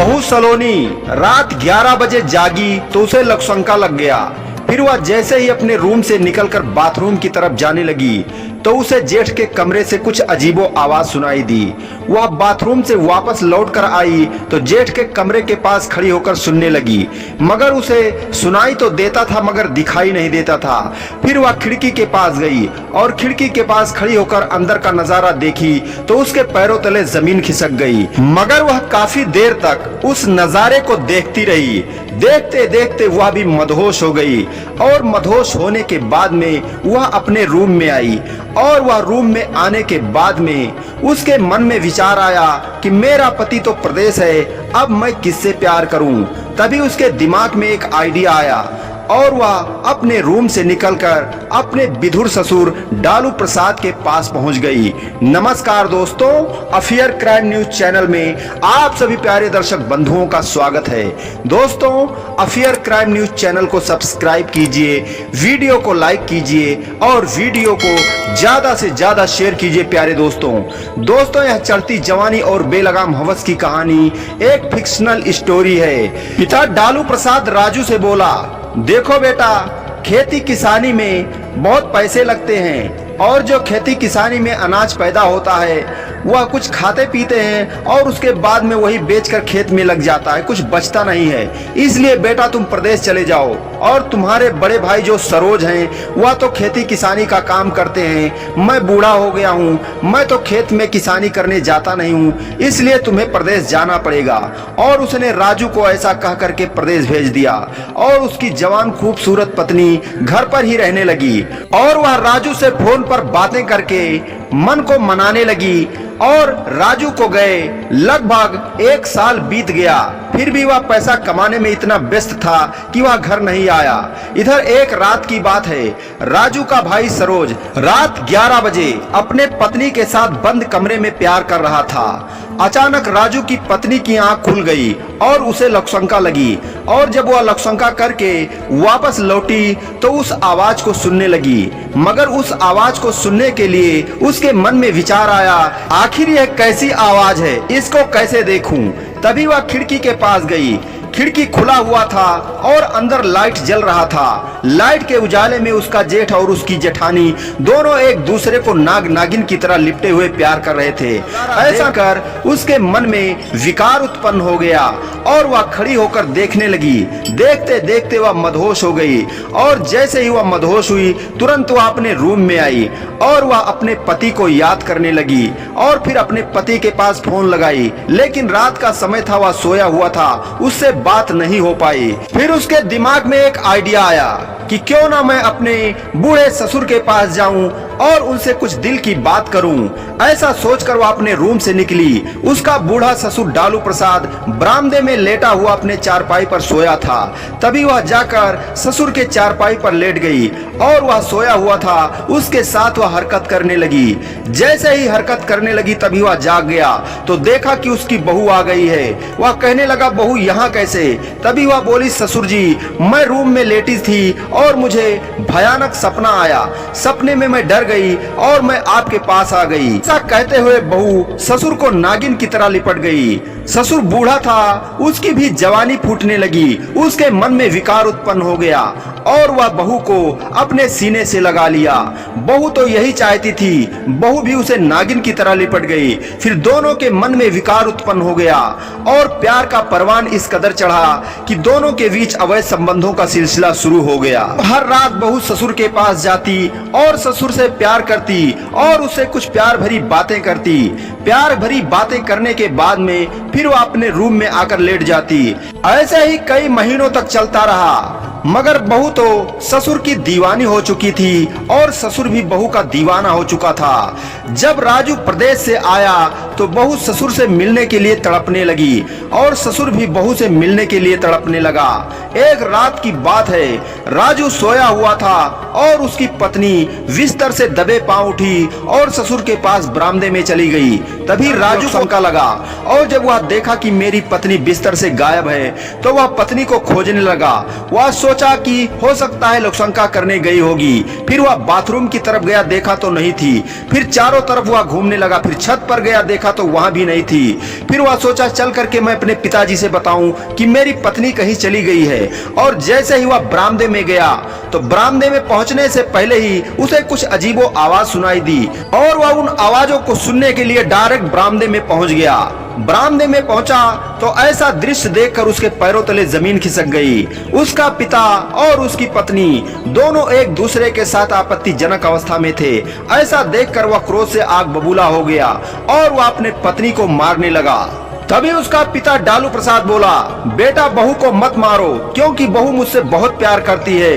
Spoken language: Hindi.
बहू सलोनी रात 11 बजे जागी तो उसे लक्षशंका लग गया। फिर वह जैसे ही अपने रूम से निकलकर बाथरूम की तरफ जाने लगी तो उसे जेठ के कमरे से कुछ अजीबो आवाज सुनाई दी। वह बाथरूम से वापस लौटकर आई तो जेठ के कमरे के पास खड़ी होकर सुनने लगी, मगर उसे सुनाई तो देता था मगर दिखाई नहीं देता था। फिर वह खिड़की के पास गई और खिड़की के पास खड़ी होकर अंदर का नजारा देखी तो उसके पैरों तले जमीन खिसक गई, मगर वह काफी देर तक उस नजारे को देखती रही। देखते देखते वह भी मदहोश हो गई और मदहोश होने के बाद में वह अपने रूम में आई और वह रूम में आने के बाद में उसके मन में विचार आया कि मेरा पति तो प्रदेश है, अब मैं किससे प्यार करूं। तभी उसके दिमाग में एक आइडिया आया और वह अपने रूम से निकलकर अपने विधुर ससुर डालू प्रसाद के पास पहुंच गई। नमस्कार दोस्तों, अफेयर क्राइम न्यूज चैनल में आप सभी प्यारे दर्शक बंधुओं का स्वागत है। दोस्तों, अफेयर क्राइम न्यूज चैनल को सब्सक्राइब कीजिए, वीडियो को लाइक कीजिए और वीडियो को ज्यादा से ज्यादा शेयर कीजिए। प्यारे दोस्तों, यह चढ़ती जवानी और बेलगाम हवस की कहानी एक फिक्शनल स्टोरी है। पिता डालू प्रसाद राजू से बोला, देखो बेटा, खेती किसानी में बहुत पैसे लगते हैं और जो खेती किसानी में अनाज पैदा होता है वह कुछ खाते पीते हैं और उसके बाद में वही बेचकर खेत में लग जाता है, कुछ बचता नहीं है। इसलिए बेटा तुम प्रदेश चले जाओ और तुम्हारे बड़े भाई जो सरोज हैं वह तो खेती किसानी का काम करते हैं। मैं बूढ़ा हो गया हूँ, मैं तो खेत में किसानी करने जाता नहीं हूँ, इसलिए तुम्हें प्रदेश जाना पड़ेगा। और उसने राजू को ऐसा कह करके प्रदेश भेज दिया और उसकी जवान खूबसूरत पत्नी घर पर ही रहने लगी और वह राजू से फोन पर बातें करके मन को मनाने लगी। और राजू को गए लगभग 1 साल बीत गया, फिर भी वह पैसा कमाने में इतना व्यस्त था कि वह घर नहीं आया। इधर एक रात की बात है, राजू का भाई सरोज रात 11 बजे अपने पत्नी के साथ बंद कमरे में प्यार कर रहा था। अचानक राजू की पत्नी की आंख खुल गई और उसे लक्षशंका लगी और जब वह लक्षशंका करके वापस लौटी तो उस आवाज को सुनने लगी, मगर उस आवाज को सुनने के लिए उसके मन में विचार आया, आखिर यह कैसी आवाज है, इसको कैसे देखूं। तभी वह खिड़की के पास गई। खिड़की खुला हुआ था और अंदर लाइट जल रहा था। लाइट के उजाले में उसका जेठ और उसकी जेठानी दोनों एक दूसरे को नाग नागिन की तरह लिपटे हुए प्यार कर रहे थे। ऐसा कर उसके मन में विकार उत्पन्न हो गया और वह खड़ी होकर देखने लगी। देखते देखते वह मदहोश हो गई और जैसे ही वह मदहोश हुई तुरंत वह अपने रूम में आई और वह अपने पति को याद करने लगी और फिर अपने पति के पास फोन लगाई, लेकिन रात का समय था, वह सोया हुआ था, उससे बात नहीं हो पाई। फिर उसके दिमाग में एक आइडिया आया कि क्यों ना मैं अपने बूढ़े ससुर के पास जाऊं और उनसे कुछ दिल की बात करूं। ऐसा सोचकर वह अपने रूम से निकली। उसका बूढ़ा ससुर डालू प्रसाद बरामदे में लेटा हुआ अपने चारपाई पर सोया था। तभी वह जाकर ससुर के चारपाई पर लेट गई और वह सोया हुआ था, उसके साथ वह हरकत करने लगी। जैसे ही हरकत करने लगी तभी वह जाग गया तो देखा कि उसकी बहू आ गई है। वह कहने लगा, बहू यहाँ कैसे? तभी वह बोली, ससुर जी, मैं रूम में लेटी थी और मुझे भयानक सपना आया। सपने में मैं डर गई और मैं आपके पास आ गई। ऐसा कहते हुए बहू ससुर को नागिन की तरह लिपट गई। ससुर बूढ़ा था, उसकी भी जवानी फूटने लगी, उसके मन में विकार उत्पन्न हो गया और वह बहू को अपने सीने से लगा लिया। बहू तो यही चाहती थी, बहू भी उसे नागिन की तरह लिपट गई। फिर दोनों के मन में विकार उत्पन्न हो गया और प्यार का परवान इस कदर चढ़ा कि दोनों के बीच अवैध संबंधों का सिलसिला शुरू हो गया। हर रात बहू ससुर के पास जाती और ससुर से प्यार करती और उससे कुछ प्यार भरी बातें करती। प्यार भरी बातें करने के बाद में फिर वह अपने रूम में आकर लेट जाती। ऐसे ही कई महीनों तक चलता रहा, मगर बहू तो ससुर की दीवानी हो चुकी थी और ससुर भी बहू का दीवाना हो चुका था। जब राजू प्रदेश से आया तो बहू ससुर से मिलने के लिए तड़पने लगी और ससुर भी बहू से मिलने के लिए तड़पने लगा। एक रात की बात है, राजू सोया हुआ था और उसकी पत्नी बिस्तर से दबे पांव उठी और ससुर के पास बरामदे में चली गई। तभी राजू को शंका लगा और जब वह देखा कि मेरी पत्नी बिस्तर से गायब है तो वह पत्नी को खोजने लगा। वह सोचा कि हो सकता है लक्षशंका करने गई होगी। फिर वह बाथरूम की तरफ गया, देखा तो नहीं थी। फिर चारों तरफ वह घूमने लगा, फिर छत पर गया, देखा तो वहां भी नहीं थी। फिर वह सोचा चल करके मैं अपने पिताजी से बताऊं कि मेरी पत्नी कहीं चली गई है। और जैसे ही वह बरामदे में गया तो बरामदे में पहुंचने से पहले ही उसे कुछ अजीबो आवाज सुनाई दी और वह उन आवाजों को सुनने के लिए डायरेक्ट बरामदे में पहुंच गया। बरामदे में पहुंचा तो ऐसा दृश्य देखकर उसके पैरों तले जमीन खिसक गई। उसका पिता और उसकी पत्नी दोनों एक दूसरे के साथ आपत्तिजनक अवस्था में थे। ऐसा देखकर वह क्रोध से आग बबूला हो गया और वह अपने पत्नी को मारने लगा। तभी उसका पिता डालू प्रसाद बोला, बेटा बहू को मत मारो, क्योंकि बहू मुझसे बहुत प्यार करती है।